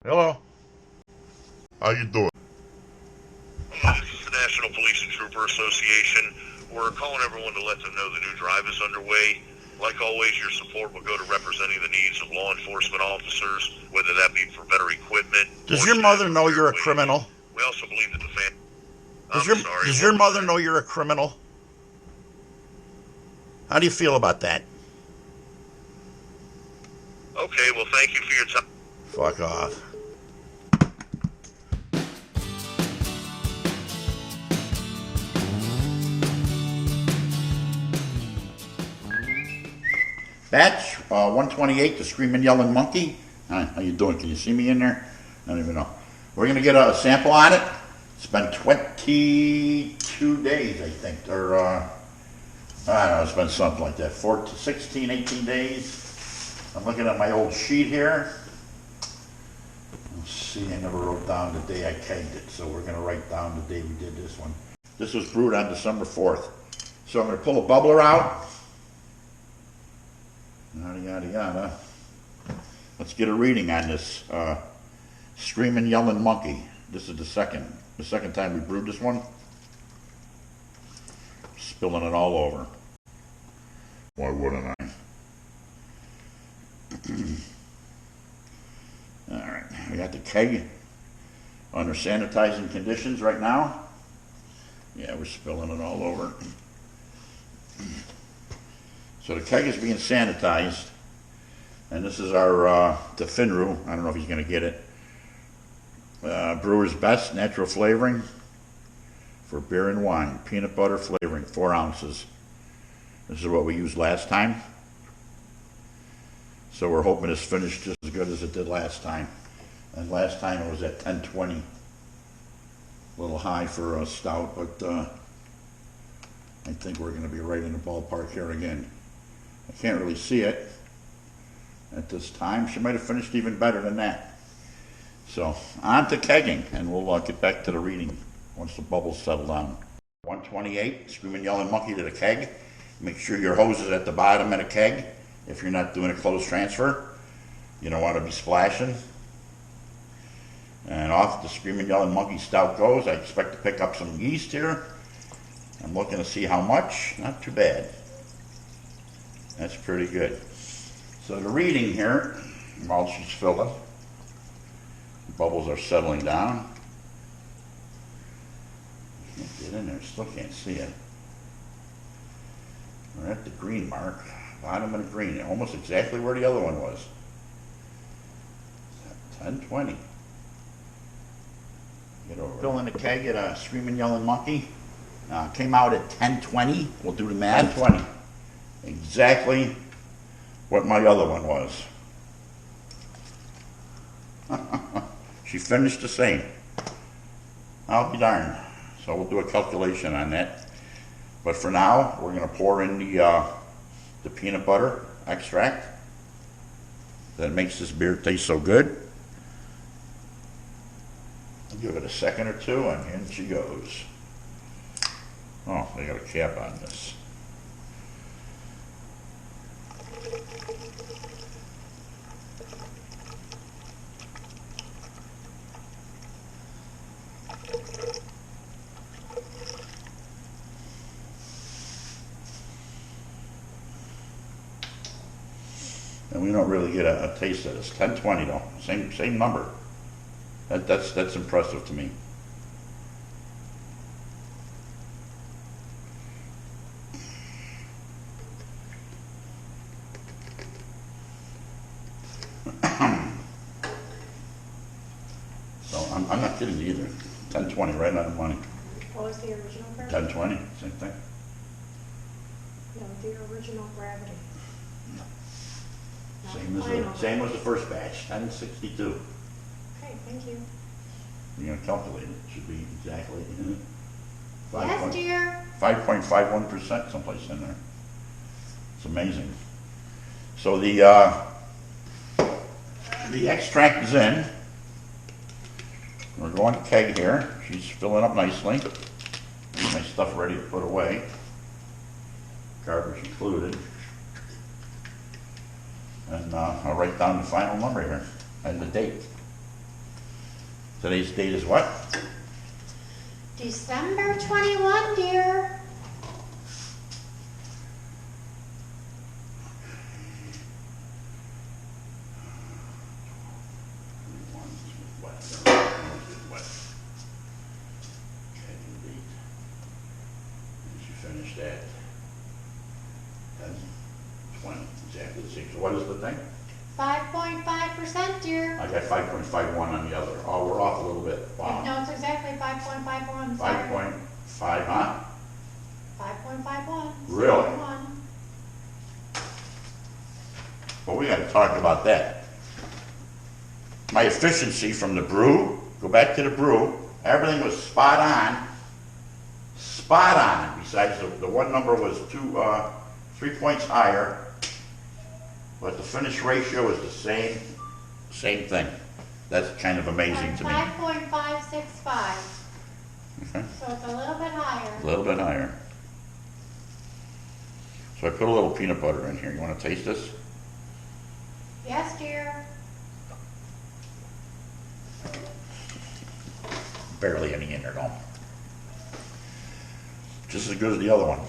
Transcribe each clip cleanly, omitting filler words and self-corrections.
Hello. How you doing? This is the National Police and Trooper Association. We're calling everyone to let them know the new drive is underway. Like always, your support will go to representing the needs of law enforcement officers, whether that be for better equipment. Does your mother know you're a criminal? We also believe that the family. Does your mother know you're a criminal? How do you feel about that? Okay, well, thank you for your time. Fuck off. Batch 128, the Screaming Yelling Monkey. Hi, how you doing? Can you see me in there? I don't even know. We're going to get a sample on it. It's been 22 days, I think. Or, I don't know, it's been something like that. 16, 18 days. I'm looking at my old sheet here. Let's see, I never wrote down the day I kegged it, so we're going to write down the day we did this one. This was brewed on December 4th. So I'm going to pull a bubbler out. Yada, yada, yada. Let's get a reading on this Screaming Yelling Monkey. This is the second time we brewed this one. Spilling it all over. Why wouldn't I? Alright, we got the keg under sanitizing conditions right now. Yeah, we're spilling it all over. So the keg is being sanitized, and this is our the Finru. I don't know if he's going to get it. Brewer's Best natural flavoring for beer and wine. Peanut butter flavoring, 4 ounces. This is what we used last time. So we're hoping it's finished just as good as it did last time. And last time it was at 1020. A little high for a stout, but I think we're going to be right in the ballpark here again. I can't really see it at this time. She might have finished even better than that. So on to kegging, and we'll get back to the reading once the bubbles settle down. 128, Screaming Yelling Monkey to the keg. Make sure your hose is at the bottom of the keg if you're not doing a closed transfer. You don't want to be splashing. And off the Screaming Yelling Monkey Stout goes. I expect to pick up some yeast here. I'm looking to see how much. Not too bad. That's pretty good. So the reading here, while she's filling, the bubbles are settling down. Can't get in there, still can't see it. We're at the green mark, bottom of the green, almost exactly where the other one was. 1020. Get over. Filling the keg at a Screaming Yelling Monkey. Came out at 1020. We'll do the math. 1020. Exactly what my other one was. She finished the same. I'll be darned. So we'll do a calculation on that. But for now, we're going to pour in the peanut butter extract that makes this beer taste so good. I'll give it a second or two, and in she goes. Oh, they got a cap on this. And we don't really get a taste of this. 1020 though, same number. That's impressive to me. So I'm not kidding you either. 1020, right on the money. What was the original gravity? 1020, same thing. No, the original gravity. Same as the first batch, 1062. Okay, thank you. You're gonna calculate it. It should be exactly Yes, dear. 5.51% someplace in there. It's amazing. So the extract is in. We're going to keg here. She's filling up nicely. Get my stuff ready to put away. Garbage included. And I'll write down the final number here and the date. Today's date is what? December 21, dear. Finish that. 10, 20, exactly the same. So what is the thing? 5.5%, dear. I got 5.51 on the other. Oh, we're off a little bit. Wow. No, it's exactly 5.51. 5.5, huh? 5.51. Really? 71. Well, we got to talk about that. My efficiency from the brew, go back to the brew, everything was spot on. Spot on. Besides, the one number was 3 points higher, but the finish ratio is the same thing. That's kind of amazing to me. 5.565. Okay. So it's a little bit higher. A little bit higher. So I put a little peanut butter in here. You want to taste this? Yes, dear. Barely any in there, though. Just as good as the other one.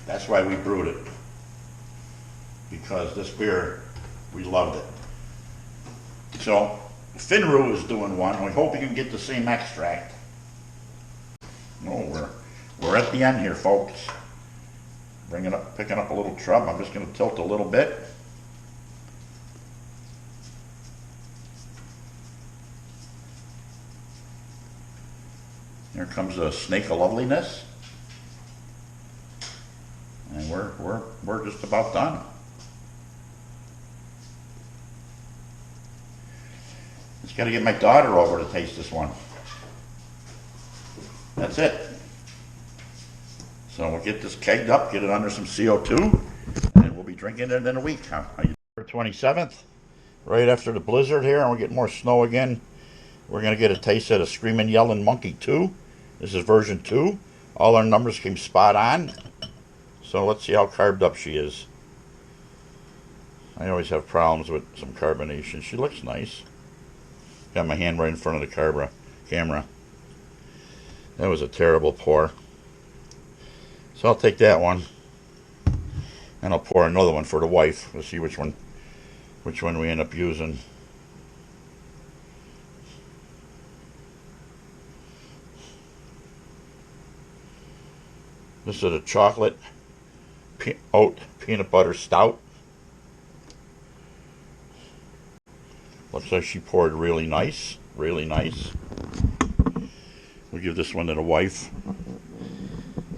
That's why we brewed it. Because this beer, we loved it. So, Finru is doing one. We hope you can get the same extract. Oh, we're at the end here, folks. Picking up a little trub. I'm just going to tilt a little bit. Here comes a snake of loveliness. And we're just about done. Just got to get my daughter over to taste this one. That's it. So we'll get this kegged up, get it under some CO2, and we'll be drinking it in a week. December 27th, right after the blizzard here, and we'll get more snow again. We're going to get a taste of the Screaming Yelling Monkey 2. This is version 2. All our numbers came spot on. So let's see how carved up she is. I always have problems with some carbonation. She looks nice. Got my hand right in front of the camera. That was a terrible pour. So I'll take that one, and I'll pour another one for the wife. We'll see which one we end up using. This is a chocolate oat peanut butter stout. Looks like she poured really nice, really nice. We'll give this one to the wife.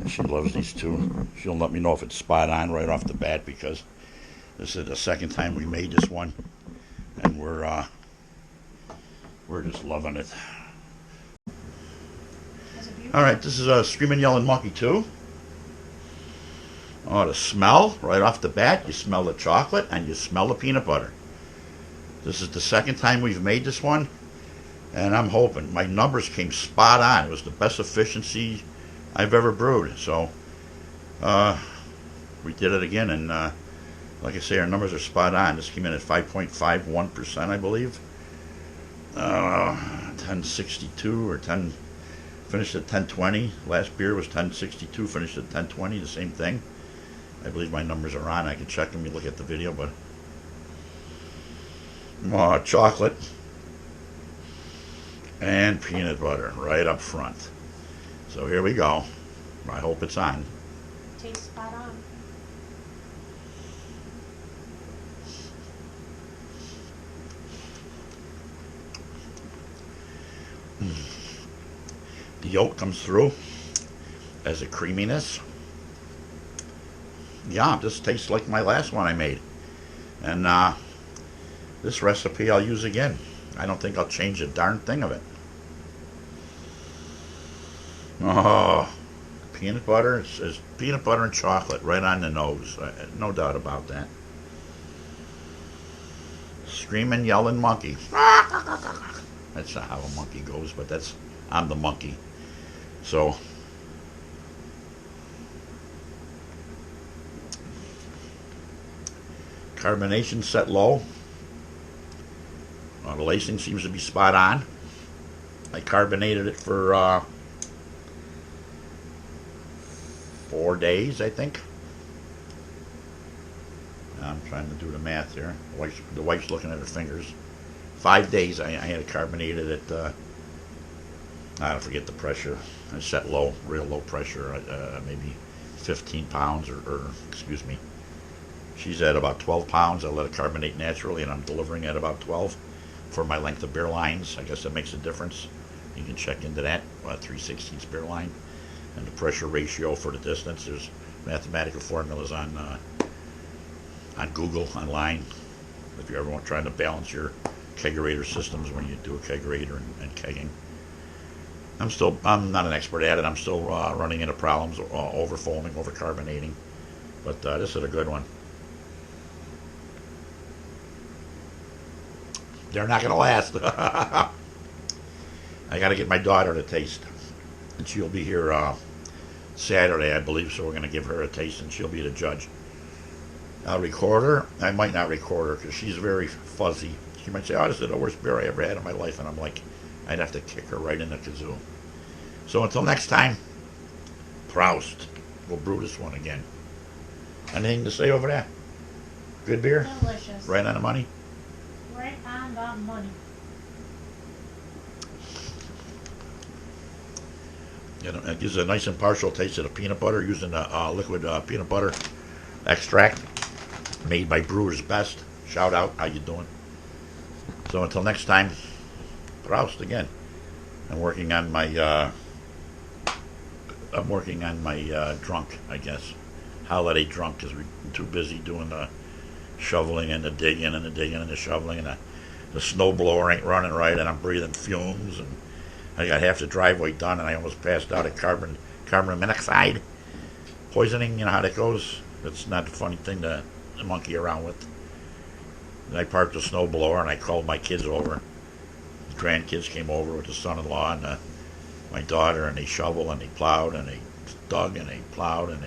She loves these two. She'll let me know if it's spot on right off the bat, because this is the second time we made this one, and we're just loving it. All right, this is a Screaming Yelling Monkey 2. Oh, the smell right off the bat. You smell the chocolate and you smell the peanut butter. This is the second time we've made this one, and I'm hoping my numbers came spot on. It was the best efficiency I've ever brewed. So we did it again, and like I say, our numbers are spot on. This came in at 5.51%, I believe. 1062 or 10, finished at 1020. Last beer was 1062, finished at 1020, the same thing. I believe my numbers are on. I can check them. You look at the video, but chocolate and peanut butter right up front. So here we go. I hope it's on. Tastes spot on. The yolk comes through as a creaminess. Yeah, this tastes like my last one I made. And this recipe I'll use again. I don't think I'll change a darn thing of it. Oh, peanut butter. It's peanut butter and chocolate right on the nose. No doubt about that. Screaming, yelling monkey. That's not how a monkey goes, but I'm the monkey. So, Carbonation set low. The lacing seems to be spot on. I carbonated it for 4 days, I think. I'm trying to do the math here. The wife's looking at her fingers. 5 days I had it carbonated at, I don't forget the pressure. I set low, real low pressure, maybe 15 pounds or excuse me. She's at about 12 pounds. I let it carbonate naturally, and I'm delivering at about 12 for my length of beer lines. I guess that makes a difference. You can check into that, 3/16 beer line. And the pressure ratio for the distance. There's mathematical formulas on Google, online, if you ever trying to balance your kegerator systems when you do a kegerator and kegging. I'm not an expert at it. I'm still running into problems, over foaming, over carbonating. But this is a good one. They're not going to last. I got to get my daughter to taste. And she'll be here Saturday, I believe, so we're going to give her a taste, and she'll be the judge. I'll record her. I might not record her because she's very fuzzy. She might say, oh, this is the worst beer I ever had in my life. And I'm like, I'd have to kick her right in the kazoo. So until next time, Proust. We'll brew this one again. Anything to say over there? Good beer? Delicious. Right on the money? Right on the money. It gives a nice impartial taste of the peanut butter using the liquid peanut butter extract made by Brewer's Best. Shout out, how you doing? So until next time, Proust again. I'm working on my drunk, I guess. Holiday drunk, because we're too busy doing the shoveling and the digging and the digging and the shoveling, and the snow blower ain't running right, and I'm breathing fumes, and I got half the driveway done, and I almost passed out of carbon monoxide poisoning. You know how that goes. It's not a funny thing to monkey around with. And I parked the snow blower, and I called my kids over. The grandkids came over with the son-in-law and my daughter, and they shoveled and they plowed and they dug and they plowed, and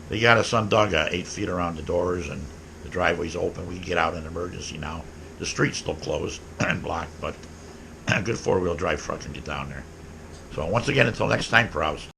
they got us undug 8 feet around the doors, and the driveway's open. We can get out in emergency now. The street's still closed and blocked, but a good 4-wheel drive truck can get down there. So once again, until next time, Proust.